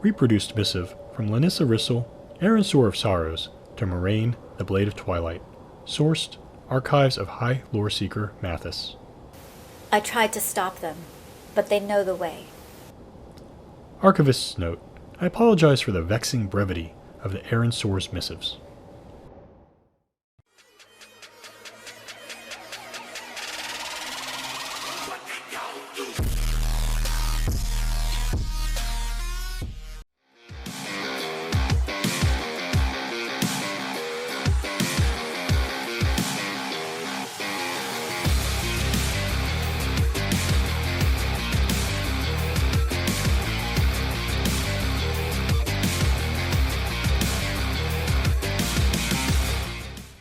Reproduced missive from Lanyssa Ryssyl, Aransor of Sorrows, to Moraine, the Blade of Twilight. Sourced, Archives of High Lore Seeker Mathis. I tried to stop them, but they know the way. Archivist's note. I apologize for the vexing brevity of the Aransor's missives.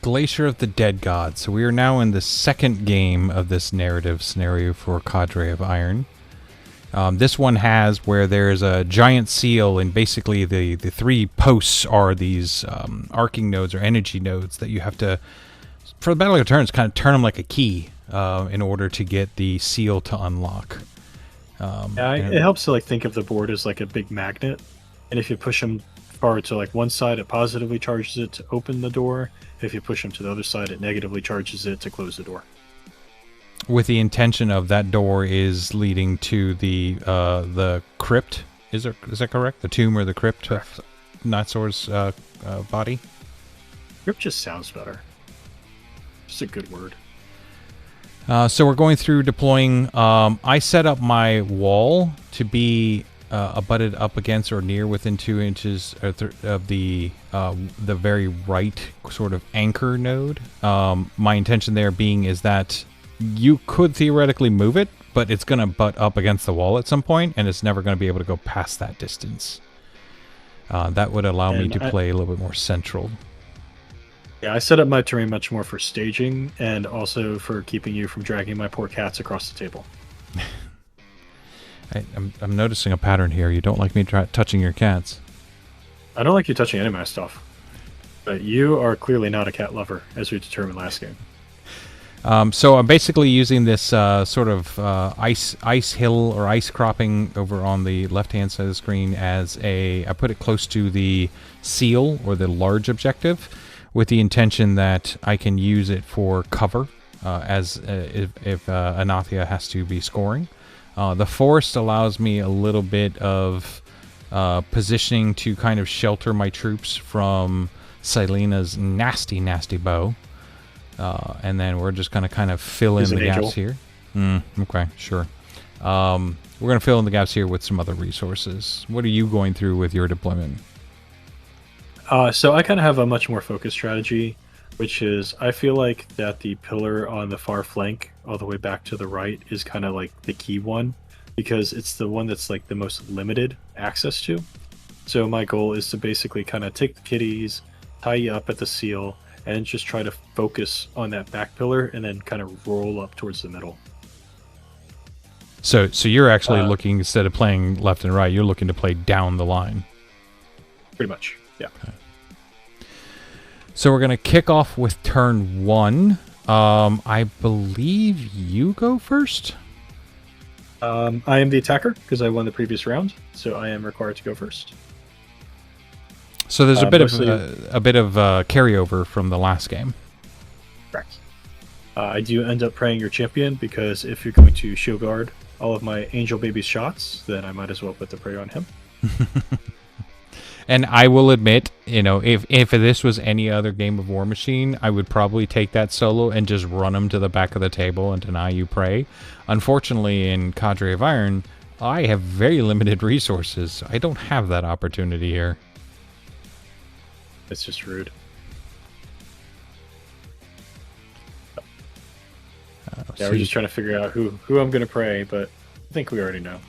Glacier of the Dead God. So we are now in the second game of this narrative scenario for Cadre of Iron. This one has where there's a giant seal, and basically the three posts are these arcing nodes or energy nodes that you have to, for the Battle of Turns, kind of turn them like a key in order to get the seal to unlock. It helps to think of the board as like a big magnet, and if you push them far to one side, it positively charges it to open the door. If you push them to the other side, it negatively charges it to close the door. With the intention of that door is leading to the crypt. Is that correct? The tomb or the crypt of Nightsore's body? Crypt just sounds better. Just a good word. So we're going through deploying. I set up my wall to be abutted up against or near within 2 inches of the very right sort of anchor node. My intention there being is that you could theoretically move it, but it's going to butt up against the wall at some point, and it's never going to be able to go past that distance. That would allow me to play a little bit more central. Yeah, I set up my terrain much more for staging and also for keeping you from dragging my poor cats across the table. I'm noticing a pattern here. You don't like me touching your cats. I don't like you touching any of my stuff. But you are clearly not a cat lover, as we determined last game. So I'm basically using this sort of ice hill or ice cropping over on the left-hand side of the screen as I put it close to the seal or the large objective with the intention that I can use it for cover if Anathia has to be scoring. The forest allows me a little bit of positioning to kind of shelter my troops from Cylena's nasty, nasty bow. And then we're just going to kind of fill in the gaps here. Okay, sure. We're going to fill in the gaps here with some other resources. What are you going through with your deployment? So I kind of have a much more focused strategy, which is I feel like that the pillar on the far flank all the way back to the right is kind of like the key one, because it's the one that's the most limited access to. So my goal is to basically kind of take the kitties, tie you up at the seal, and just try to focus on that back pillar and then kind of roll up towards the middle. So you're actually looking, instead of playing left and right, you're looking to play down the line. Pretty much, yeah. Okay. So we're going to kick off with turn 1. I believe you go first? I am the attacker because I won the previous round, so I am required to go first. So there's a bit of carryover from the last game. Correct. I do end up praying your champion because if you're going to show guard all of my angel baby shots, then I might as well put the prayer on him. And I will admit, if this was any other game of Warmachine, I would probably take that solo and just run him to the back of the table and deny you prey. Unfortunately, in Cadre of Iron, I have very limited resources. I don't have that opportunity here. It's just rude. Yeah, we're just trying to figure out who I'm going to pray, but I think we already know.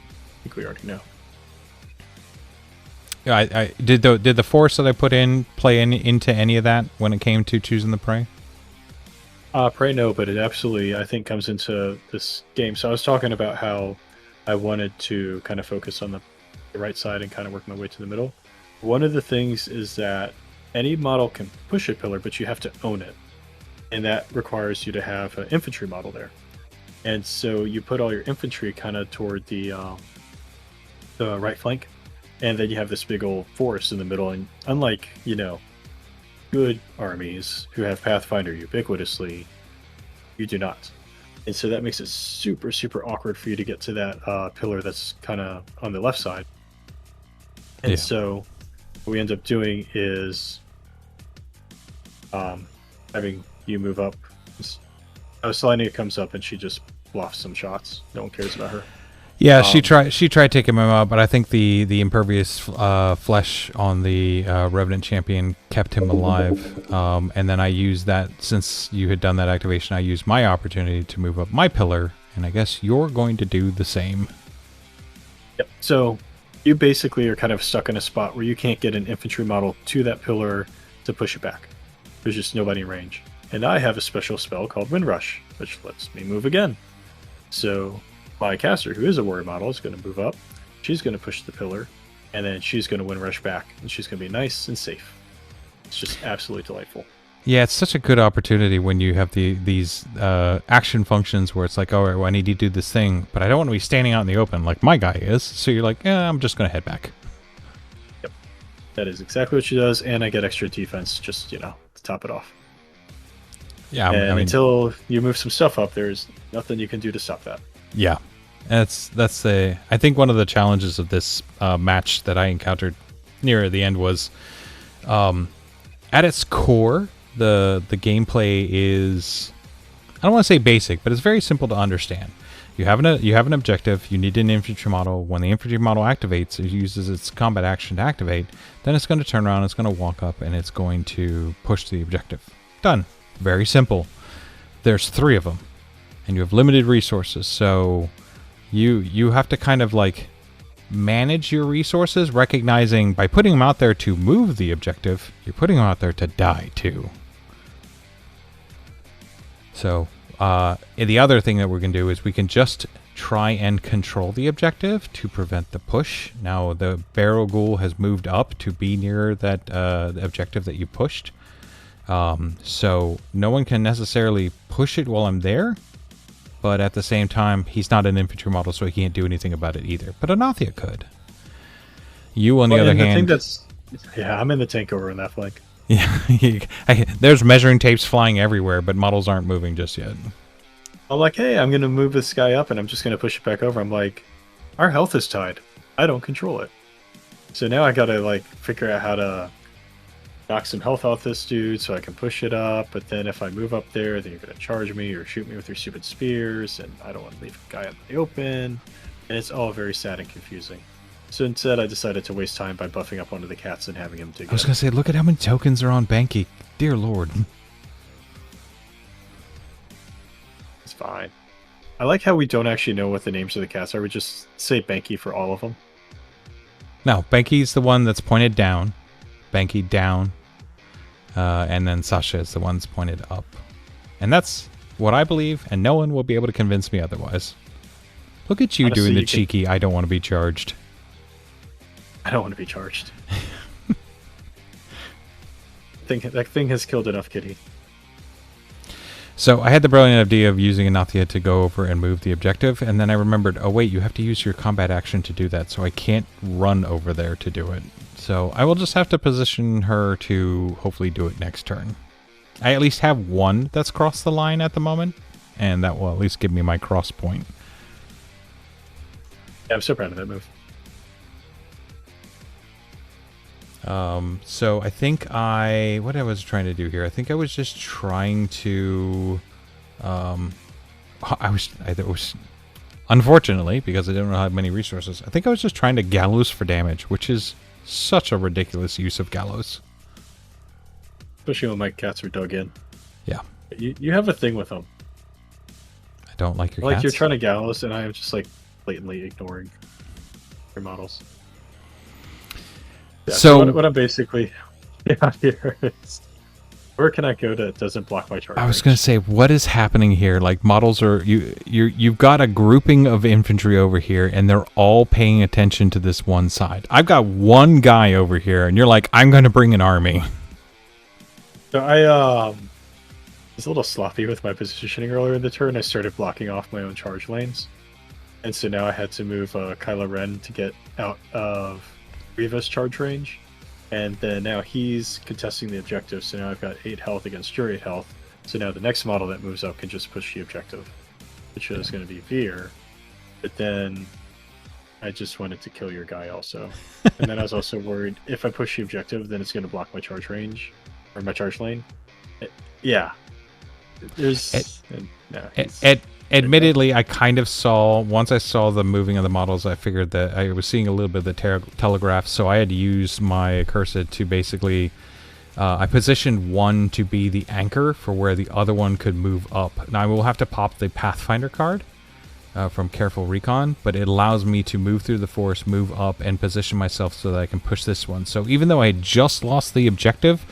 Yeah, did the force that I put in play into any of that when it came to choosing the prey? Pray no, but it absolutely, I think, comes into this game. So I was talking about how I wanted to kind of focus on the right side and kind of work my way to the middle. One of the things is that any model can push a pillar, but you have to own it. And that requires you to have an infantry model there. And so you put all your infantry kind of toward the right flank. and then you have this big old forest in the middle. And unlike, you know, good armies who have Pathfinder ubiquitously, you do not. And so that makes it super, super awkward for you to get to that pillar that's kind of on the left side. And so what we end up doing is having you move up. Cylena comes up and she just bluffs some shots. No one cares about her. Yeah, she tried taking him out, but I think the impervious flesh on the Revenant Champion kept him alive. And then I used that, since you had done that activation, I used my opportunity to move up my pillar, and I guess you're going to do the same. Yep. So you basically are kind of stuck in a spot where you can't get an infantry model to that pillar to push it back. There's just nobody in range. And I have a special spell called Wind Rush, which lets me move again. So my caster, who is a warrior model, is going to move up. She's going to push the pillar, and then she's going to Wind Rush back, and she's going to be nice and safe. It's just absolutely delightful. Yeah, it's such a good opportunity when you have these action functions where it's like, all right, well, I need to do this thing, but I don't want to be standing out in the open like my guy is. So you're like, I'm just going to head back. Yep. That is exactly what she does, and I get extra defense just, to top it off. Yeah, and I mean, until you move some stuff up, there's nothing you can do to stop that. Yeah. That's I think one of the challenges of this match that I encountered near the end was, at its core, the gameplay is, I don't want to say basic, but it's very simple to understand. You have an objective. You need an infantry model. When the infantry model activates, it uses its combat action to activate. Then it's going to turn around. It's going to walk up, and it's going to push the objective. Done. Very simple. There's 3 of them, and you have limited resources, so you have to kind of like manage your resources, recognizing by putting them out there to move the objective, you're putting them out there to die too. So the other thing that we're going to do is we can just try and control the objective to prevent the push. Now the Barrel Ghoul has moved up to be near that objective that you pushed. So no one can necessarily push it while I'm there, but at the same time, he's not an infantry model, so he can't do anything about it either. But Anathia could. You, on the other hand... I'm in the tank over in that flank. Yeah, there's measuring tapes flying everywhere, but models aren't moving just yet. I'm like, hey, I'm going to move this guy up, and I'm just going to push it back over. I'm like, our health is tied. I don't control it. So now I got to figure out how to knock some health off this dude so I can push it up, but then if I move up there, then you're going to charge me or shoot me with your stupid spears, and I don't want to leave a guy out in the open, and it's all very sad and confusing. So instead, I decided to waste time by buffing up one of the cats and having him dig. I was going to say, look at how many tokens are on Benkei. Dear Lord. It's fine. I like how we don't actually know what the names of the cats are. We just say Benkei for all of them. No, Benkei's the one that's pointed down. Benkei down. And then Sasha is the one that's pointed up. And that's what I believe, and no one will be able to convince me otherwise. Look at you doing the cheeky, I don't want to be charged. I don't want to be charged. That thing has killed enough, kitty. So I had the brilliant idea of using Anathia to go over and move the objective, and then I remembered, oh wait, you have to use your combat action to do that, so I can't run over there to do it. So I will just have to position her to hopefully do it next turn. I at least have one that's crossed the line at the moment, and that will at least give me my cross point. Yeah, I'm so proud of that move. So I think what I was trying to do here, I think I was just trying to, unfortunately, because I didn't have many resources, I think I was just trying to gallows for damage, which is such a ridiculous use of gallows. Especially when my cats are dug in. Yeah. You have a thing with them. I don't like your cats. You're trying to gallows, and I am just blatantly ignoring your models. Yeah, so what I'm basically here is, where can I go that doesn't block my charge? I was going to say, what is happening here? Like, models are you've got a grouping of infantry over here, and they're all paying attention to this one side. I've got one guy over here, and you're like, I'm going to bring an army. So I was a little sloppy with my positioning earlier in the turn. I started blocking off my own charge lanes, and so now I had to move Kylo Ren to get out of Riva's charge range, and then now he's contesting the objective. So now I've got 8 health against your 8 health. So now the next model that moves up can just push the objective, which is going to be Veer. But then I just wanted to kill your guy also. And then I was also worried if I push the objective, then it's going to block my charge range or my charge lane. Yeah. There's admittedly, I kind of saw, once I saw the moving of the models, I figured that I was seeing a little bit of the telegraph, so I had used my cursor to basically, I positioned one to be the anchor for where the other one could move up. Now I will have to pop the Pathfinder card from Careful Recon, but it allows me to move through the forest, move up, and position myself so that I can push this one. So even though I had just lost the objective,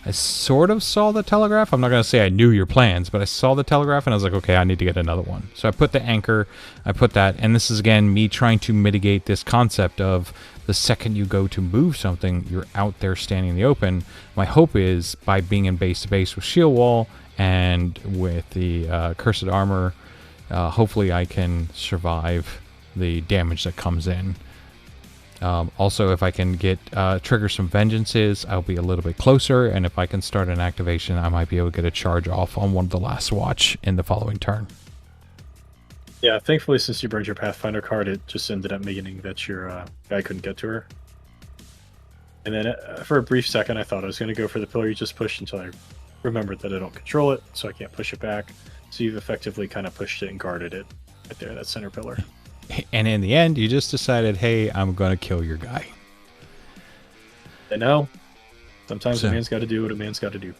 I sort of saw the telegraph. I'm not going to say I knew your plans, but I saw the telegraph and I was like, okay, I need to get another one. So I put the anchor, I put that, and this is again me trying to mitigate this concept of the second you go to move something, you're out there standing in the open. My hope is by being in base to base with shield wall and with the cursed armor, hopefully I can survive the damage that comes in. Also, if I can get trigger some vengeances, I'll be a little bit closer, and if I can start an activation, I might be able to get a charge off on one of the last watch in the following turn. Yeah, thankfully, since you burned your Pathfinder card, it just ended up meaning that your guy couldn't get to her. And then for a brief second, I thought I was going to go for the pillar you just pushed until I remembered that I don't control it, so I can't push it back. So you've effectively kind of pushed it and guarded it right there, that center pillar. And in the end, you just decided, hey, I'm going to kill your guy. I know. Sometimes a man's got to do what a man's got to do.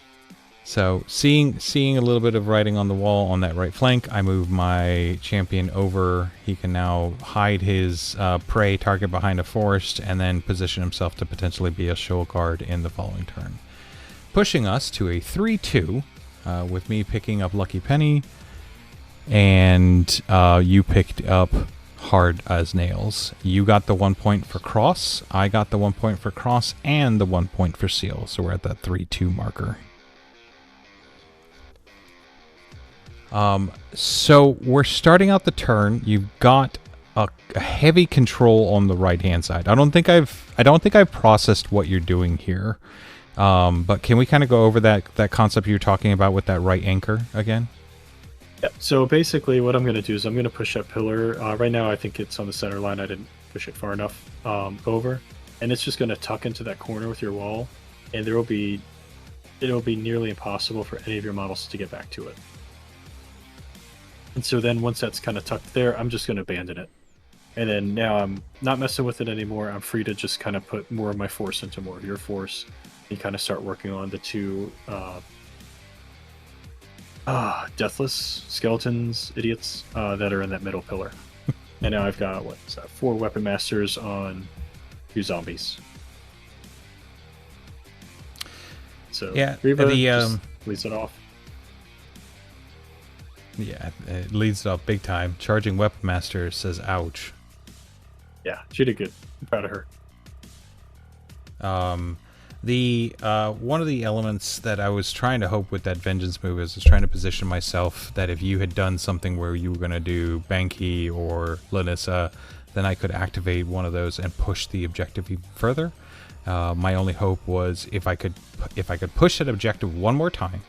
So seeing a little bit of writing on the wall on that right flank, I move my champion over. He can now hide his prey target behind a forest and then position himself to potentially be a shoal guard in the following turn. Pushing us to a 3-2 with me picking up Lucky Penny and you picked up Hard as Nails. You got the 1 point for cross, I got the 1 point for cross, and the 1 point for seal. So we're at that 3-2 marker. So we're starting out the turn. You've got a heavy control on the right hand side. I don't think I've processed what you're doing here. But can we kind of go over that concept you're talking about with that right anchor again? Yeah, so basically what I'm going to do is I'm going to push that pillar. Right now I think it's on the center line. I didn't push it far enough over. And it's just going to tuck into that corner with your wall. And it'll be nearly impossible for any of your models to get back to it. And so then once that's kind of tucked there, I'm just going to abandon it. And then now I'm not messing with it anymore. I'm free to just kind of put more of my force into more of your force. And kind of start working on the two deathless skeletons, idiots, that are in that middle pillar. And now I've got, 4 weapon masters on 2 zombies. So yeah, Riva just leads it off. Yeah, it leads it off big time. Charging weapon master says ouch. Yeah, she did good. I'm proud of her. The one of the elements that I was trying to hope with that vengeance move is trying to position myself that if you had done something where you were going to do Benkei or Lanyssa, then I could activate one of those and push the objective even further. My only hope was if I could push that objective one more time,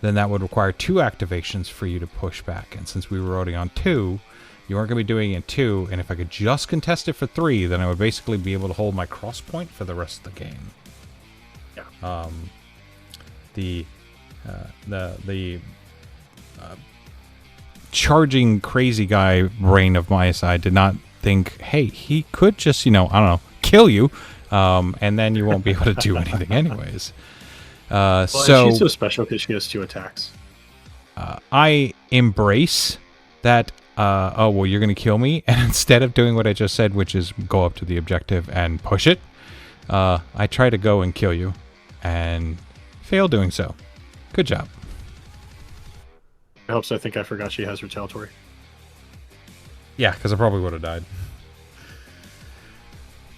then that would require 2 activations for you to push back. And since we were already on 2, you aren't going to be doing it 2, and if I could just contest it for 3, then I would basically be able to hold my cross point for the rest of the game. Yeah. The charging crazy guy brain of my side did not think, hey, he could just, I don't know, kill you, and then you won't be able to do anything anyways. Well, so she's so special because she has 2 attacks. I embrace that. Oh well, you're gonna kill me, and instead of doing what I just said, which is go up to the objective and push it, I try to go and kill you, and fail doing so. Good job. It helps. I think I forgot she has retaliatory. Yeah, because I probably would have died.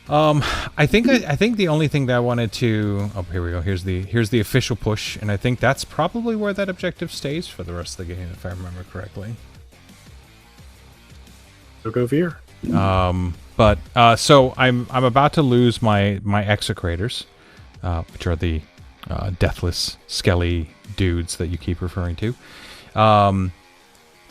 I think the only thing that I wanted to... Oh, here we go. Here's the official push, and I think that's probably where that objective stays for the rest of the game, if I remember correctly. So go Veer. But But so I'm about to lose my execrators, which are the deathless skelly dudes that you keep referring to.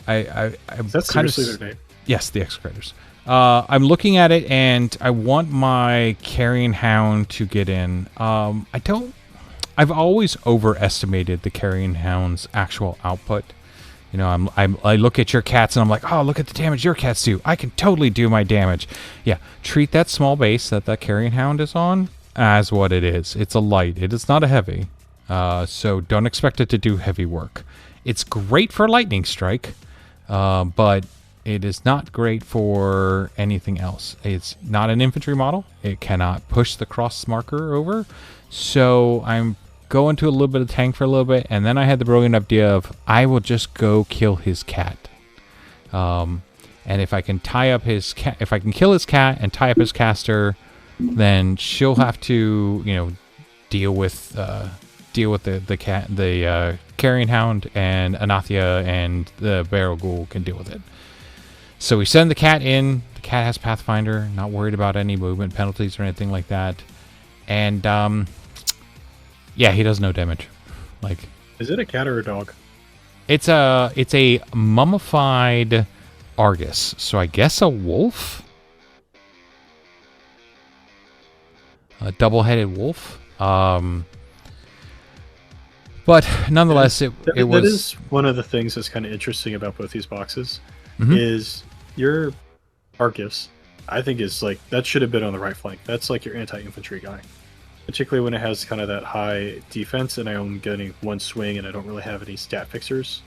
That's seriously their name. Yes, the execrators. I'm looking at it, and I want my carrion hound to get in. I've always overestimated the carrion hound's actual output. You know, I look at your cats and I'm like, oh, look at the damage your cats do. I can totally do my damage. Yeah, treat that small base that carrion hound is on as what it is. It's a light. It is not a heavy. So don't expect it to do heavy work. It's great for lightning strike, but it is not great for anything else. It's not an infantry model. It cannot push the cross marker over. So I'm going to a little bit of tank for a little bit, and then I had the brilliant idea of I will just go kill his cat. And if I can tie up his cat, if I can kill his cat and tie up his caster, then she'll have to, you know, deal with the carrion hound, and Anathia and the barrel ghoul can deal with it. So we send the cat in. The cat has Pathfinder, not worried about any movement penalties or anything like that. And yeah, he does no damage. Like, is it a cat or a dog? It's a mummified Argus, so I guess a wolf, a double-headed wolf. But nonetheless, it was. That is one of the things that's kind of interesting about both these boxes. Is your Argus, I think, is like that should have been on the right flank. That's like your anti-infantry guy, particularly when it has kind of that high defense, and I'm getting one swing, and I don't really have any stat fixers.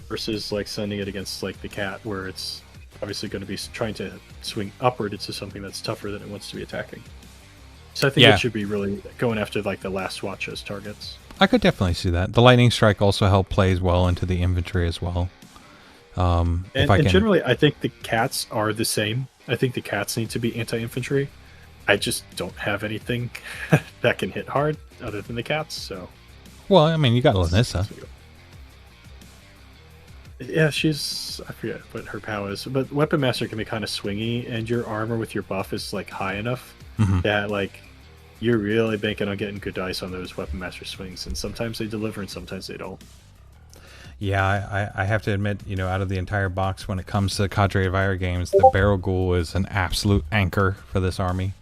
Versus like sending it against like the cat, where it's obviously going to be trying to swing upward into something that's tougher than it wants to be attacking. So I think it should be really going after like the last watch as targets. I could definitely see that. The lightning strike also plays well into the infantry as well. And generally, I think the cats are the same. I think the cats need to be anti-infantry. I just don't have anything that can hit hard other than the cats. So, well, I mean, you got Lanyssa. Yeah, I forget what her power is, but Weapon Master can be kind of swingy, and your armor with your buff is like high enough that like you're really banking on getting good dice on those Weapon Master swings, and sometimes they deliver and sometimes they don't. Yeah, I have to admit, you know, out of the entire box, when it comes to Cadre of Iron games, the Barrel Ghoul is an absolute anchor for this army.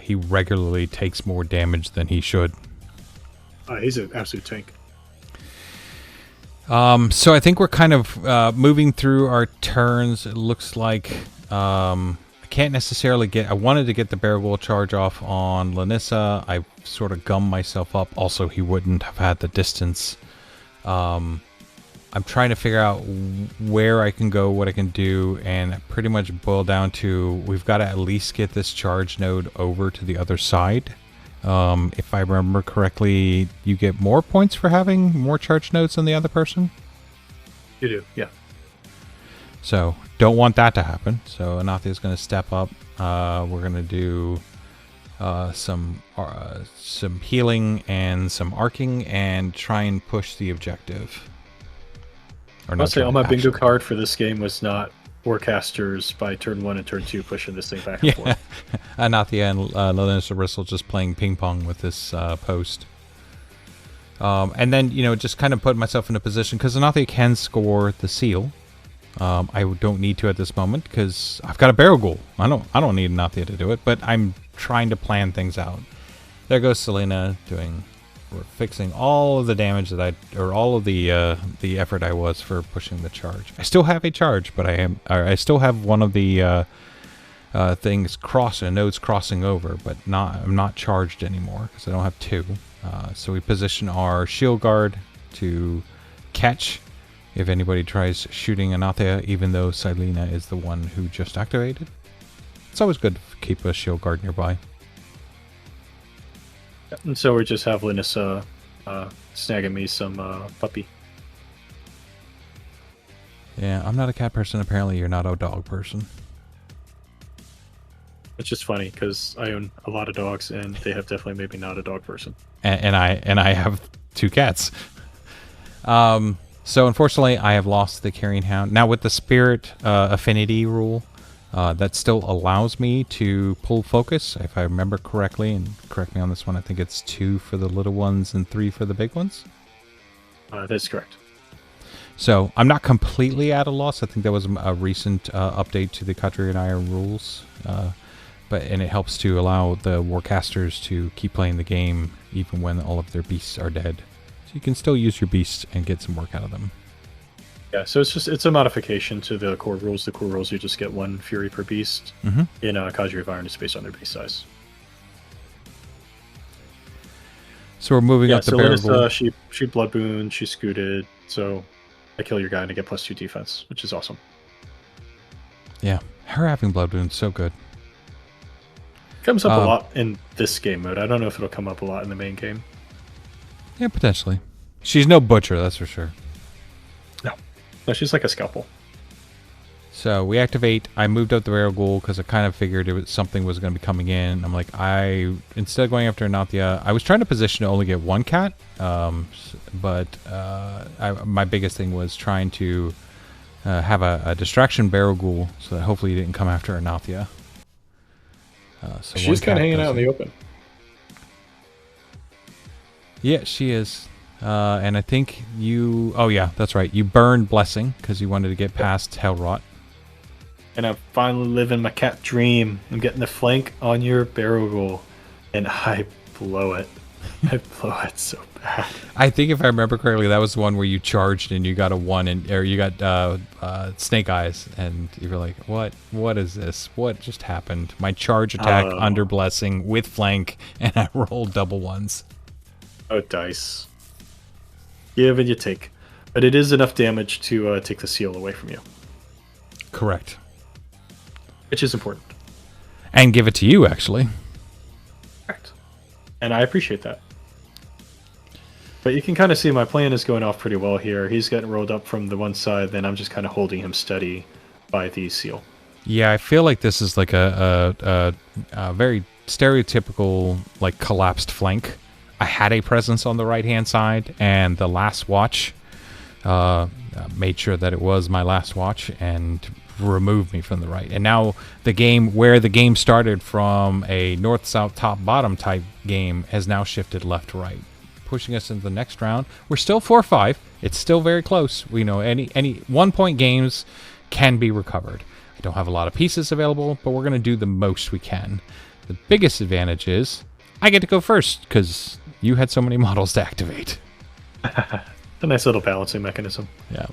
He regularly takes more damage than he should. He's an absolute tank. So I think we're kind of moving through our turns. It looks like I can't necessarily get... I wanted to get the Barrel Ghoul charge off on Lanyssa. I sort of gummed myself up. Also, he wouldn't have had the distance. I'm trying to figure out where I can go, what I can do, and pretty much boil down to we've got to at least get this charge node over to the other side. If I remember correctly, you get more points for having more charge nodes than the other person? You do, yeah. So, don't want that to happen. So, Anathia is going to step up. We're going to do some healing and some arcing and try and push the objective. I'll say on my bingo card for this game was not forecasters by turn 1 and turn 2 pushing this thing back and forth. Anathia and Lanyssa Ryssyl just playing ping pong with this post. And then, you know, just kind of put myself in a position, because Anathia can score the seal. I don't need to at this moment, because I've got a Barrel Ghoul. I don't need Anathia to do it, but I'm trying to plan things out. There goes Cylena we're fixing all of the damage that or all of the effort I was for pushing the charge. I still have a charge, but I still have one of the things nodes crossing over, but I'm not charged anymore because I don't have two. So we position our shield guard to catch if anybody tries shooting Anathia, even though Cylena is the one who just activated. It's always good to keep a shield guard nearby. And so we just have Lanyssa snagging me some puppy. Yeah, I'm not a cat person. Apparently, you're not a dog person. It's just funny because I own a lot of dogs, and they have definitely made me not a dog person. And I have 2 cats. So unfortunately, I have lost the Carrion Hound. Now with the Spirit Affinity rule, That still allows me to pull focus, if I remember correctly, and correct me on this one, I think it's 2 for the little ones and 3 for the big ones. That's correct. So I'm not completely at a loss. I think that was a recent update to the Cadre of Iron rules, and it helps to allow the warcasters to keep playing the game even when all of their beasts are dead. So you can still use your beasts and get some work out of them. Yeah, so it's a modification to the core rules. The core rules, you just get 1 fury per beast. In Cadre of Iron, it's based on their base size. So we're moving up the barrel. She blood boon, she scooted, so I kill your guy and I get +2 defense, which is awesome. Yeah, her having blood boon's so good. Comes up a lot in this game mode. I don't know if it'll come up a lot in the main game. Yeah, potentially. She's no butcher, that's for sure. No, she's like a scalpel. So we activate. I moved up the barrel ghoul because I kind of figured something was going to be coming in. I'm like, instead of going after Anathia, I was trying to position to only get 1 cat, but my biggest thing was trying to have a distraction barrel ghoul so that hopefully he didn't come after Anathia. So she's kind of hanging out in the open. Yeah, she is. And I think you... Oh, yeah, that's right. You burned Blessing because you wanted to get past Hellrot. And I'm finally living my cat dream. I'm getting the flank on your barrel ghoul. And I blow it. I blow it so bad. I think if I remember correctly, that was the one where you charged and you got a 1, or you got Snake Eyes. And you were like, what is this? What just happened? My charge attack under Blessing with flank, and I rolled double 1s. Oh, dice. Give and you take. But it is enough damage to take the seal away from you. Correct. Which is important. And give it to you, actually. Correct. And I appreciate that. But you can kind of see my plan is going off pretty well here. He's getting rolled up from the one side, then I'm just kind of holding him steady by the seal. Yeah, I feel like this is like a very stereotypical, like, collapsed flank. I had a presence on the right-hand side, and the last watch made sure that it was my last watch and removed me from the right. And now the game, where the game started from a north-south, top-bottom type game, has now shifted left-right, pushing us into the next round. We're still 4-5. It's still very close. We know any 1-point games can be recovered. I don't have a lot of pieces available, but we're going to do the most we can. The biggest advantage is I get to go first because you had so many models to activate. A nice little balancing mechanism. Yeah.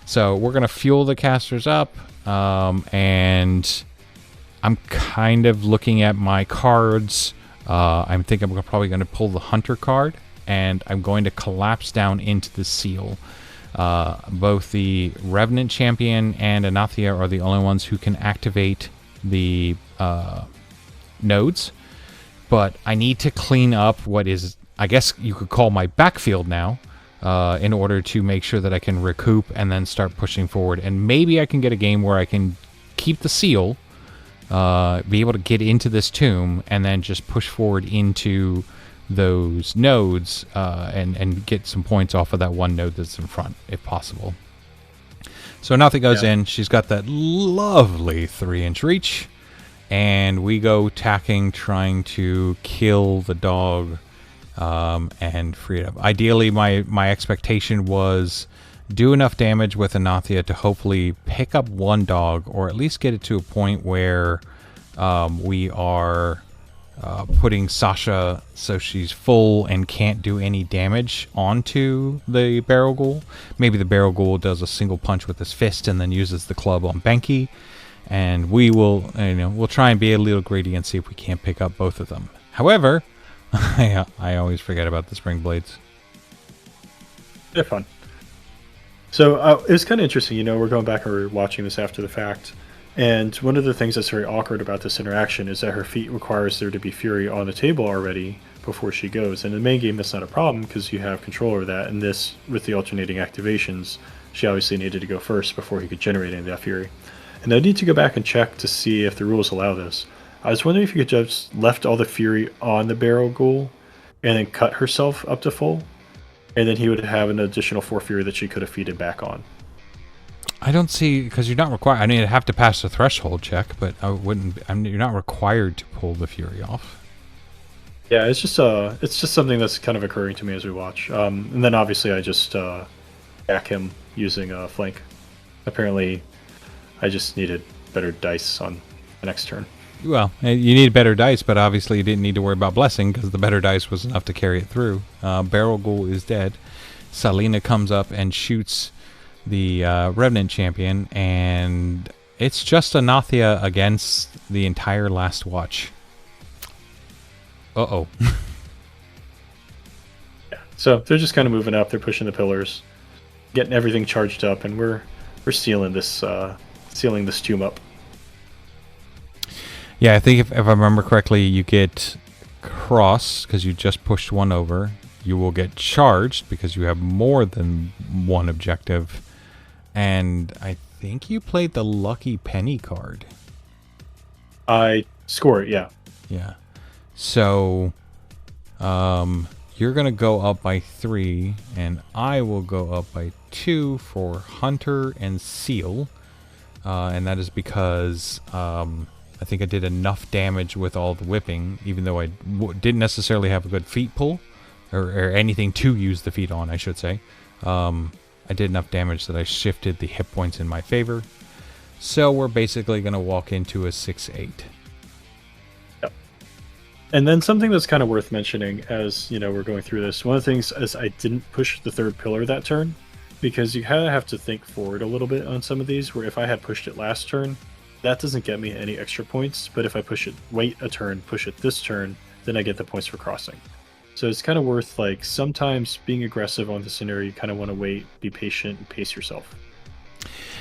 So we're going to fuel the casters up, and I'm kind of looking at my cards. I'm thinking I'm probably going to pull the Hunter card, and I'm going to collapse down into the seal. Both the Revenant Champion and Anathia are the only ones who can activate the nodes. But I need to clean up what is, I guess you could call, my backfield now, in order to make sure that I can recoup and then start pushing forward. And maybe I can get a game where I can keep the seal, be able to get into this tomb, and then just push forward into those nodes and get some points off of that one node that's in front, if possible. So nothing goes in. She's got that lovely 3-inch reach. And we go tacking, trying to kill the dog and free it up. Ideally, my expectation was do enough damage with Anathia to hopefully pick up one dog, or at least get it to a point where we are putting Sasha so she's full and can't do any damage onto the barrel ghoul. Maybe the barrel ghoul does a single punch with his fist and then uses the club on Benkei. And we will, we'll try and be a little greedy and see if we can't pick up both of them. However, I always forget about the spring blades. They're fun. So it was kind of interesting. We're going back and we're watching this after the fact. And one of the things that's very awkward about this interaction is that her feat requires there to be Fury on the table already before she goes. And in the main game, that's not a problem because you have control over that. And this, with the alternating activations, she obviously needed to go first before he could generate any of that Fury. And I need to go back and check to see if the rules allow this. I was wondering if you could just left all the Fury on the barrel ghoul and then cut herself up to full. And then he would have an additional 4 Fury that she could have feeded back on. I don't see, because you're not required. I mean, I'd have to pass the threshold check, but I wouldn't. You're not required to pull the Fury off. Yeah, it's just something that's kind of occurring to me as we watch. And then obviously I just back him using flank. Apparently, I just needed better dice on the next turn. Well, you need better dice, but obviously you didn't need to worry about blessing because the better dice was enough to carry it through. Barrel Ghoul is dead. Cylena comes up and shoots the Revenant Champion, and it's just Anathia against the entire Last Watch. Uh-oh. Yeah, so they're just kind of moving up. They're pushing the pillars, getting everything charged up, and we're sealing this tomb up. Yeah, I think if I remember correctly, you get cross because you just pushed one over. You will get charged because you have more than one objective. And I think you played the Lucky Penny card. I score it, yeah. Yeah. So, you're going to go up by 3, and I will go up by 2 for Hunter and Seal. And that is because I think I did enough damage with all the whipping, even though I didn't necessarily have a good feet pull, or anything to use the feet on, I should say. I did enough damage that I shifted the hit points in my favor. So we're basically going to walk into a 6-8. Yep. And then something that's kind of worth mentioning as, we're going through this. One of the things is I didn't push the third pillar that turn, because you kind of have to think forward a little bit on some of these, where if I had pushed it last turn, that doesn't get me any extra points. But if I wait a turn, push it this turn, then I get the points for crossing. So it's kind of worth, sometimes being aggressive on the scenario. You kind of want to wait, be patient, and pace yourself.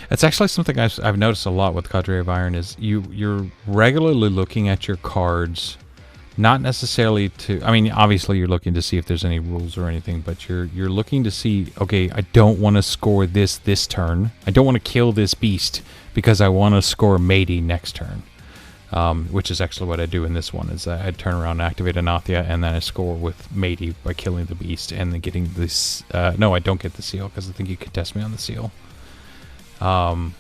That's actually something I've noticed a lot with Cadre of Iron is you're regularly looking at your cards, not necessarily to. I mean, obviously you're looking to see if there's any rules or anything, but you're looking to see. Okay, I don't want to score this turn. I don't want to kill this beast because I want to score matey next turn. Which is actually what I do in this one, is I turn around and activate Anathia, and then I score with matey by killing the beast and then getting this. No, I don't get the seal because I think you contest me on the seal. Because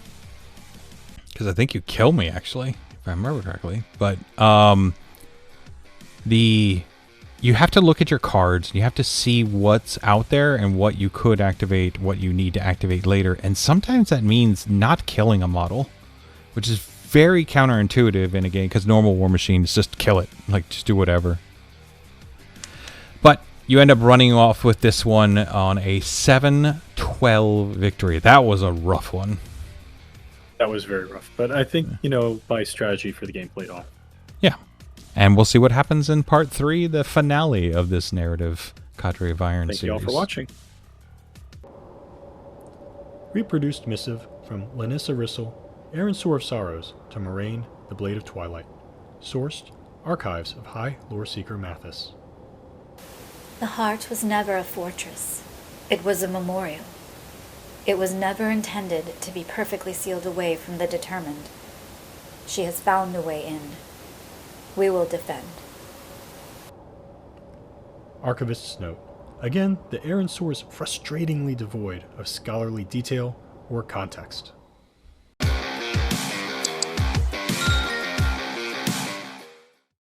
I think you kill me, actually, if I remember correctly. But you have to look at your cards. You have to see what's out there and what you could activate, what you need to activate later. And sometimes that means not killing a model, which is very counterintuitive in a game, because normal Warmachine is just kill it, just do whatever. But you end up running off with this one on a 7-12 victory. That was a rough one. That was very rough, but I think my strategy for the game played off. Yeah, and we'll see what happens in part 3, the finale of this narrative Cadre of Iron series. Thank you all for watching. Reproduced missive from Lanyssa Ryssyl, Aransor of Sorrows, to Moraine, the Blade of Twilight. Sourced, Archives of High Lore Seeker Mathis. The heart was never a fortress. It was a memorial. It was never intended to be perfectly sealed away from the determined. She has found a way in. We will defend. Archivist's note. Again, the Aransor is frustratingly devoid of scholarly detail or context.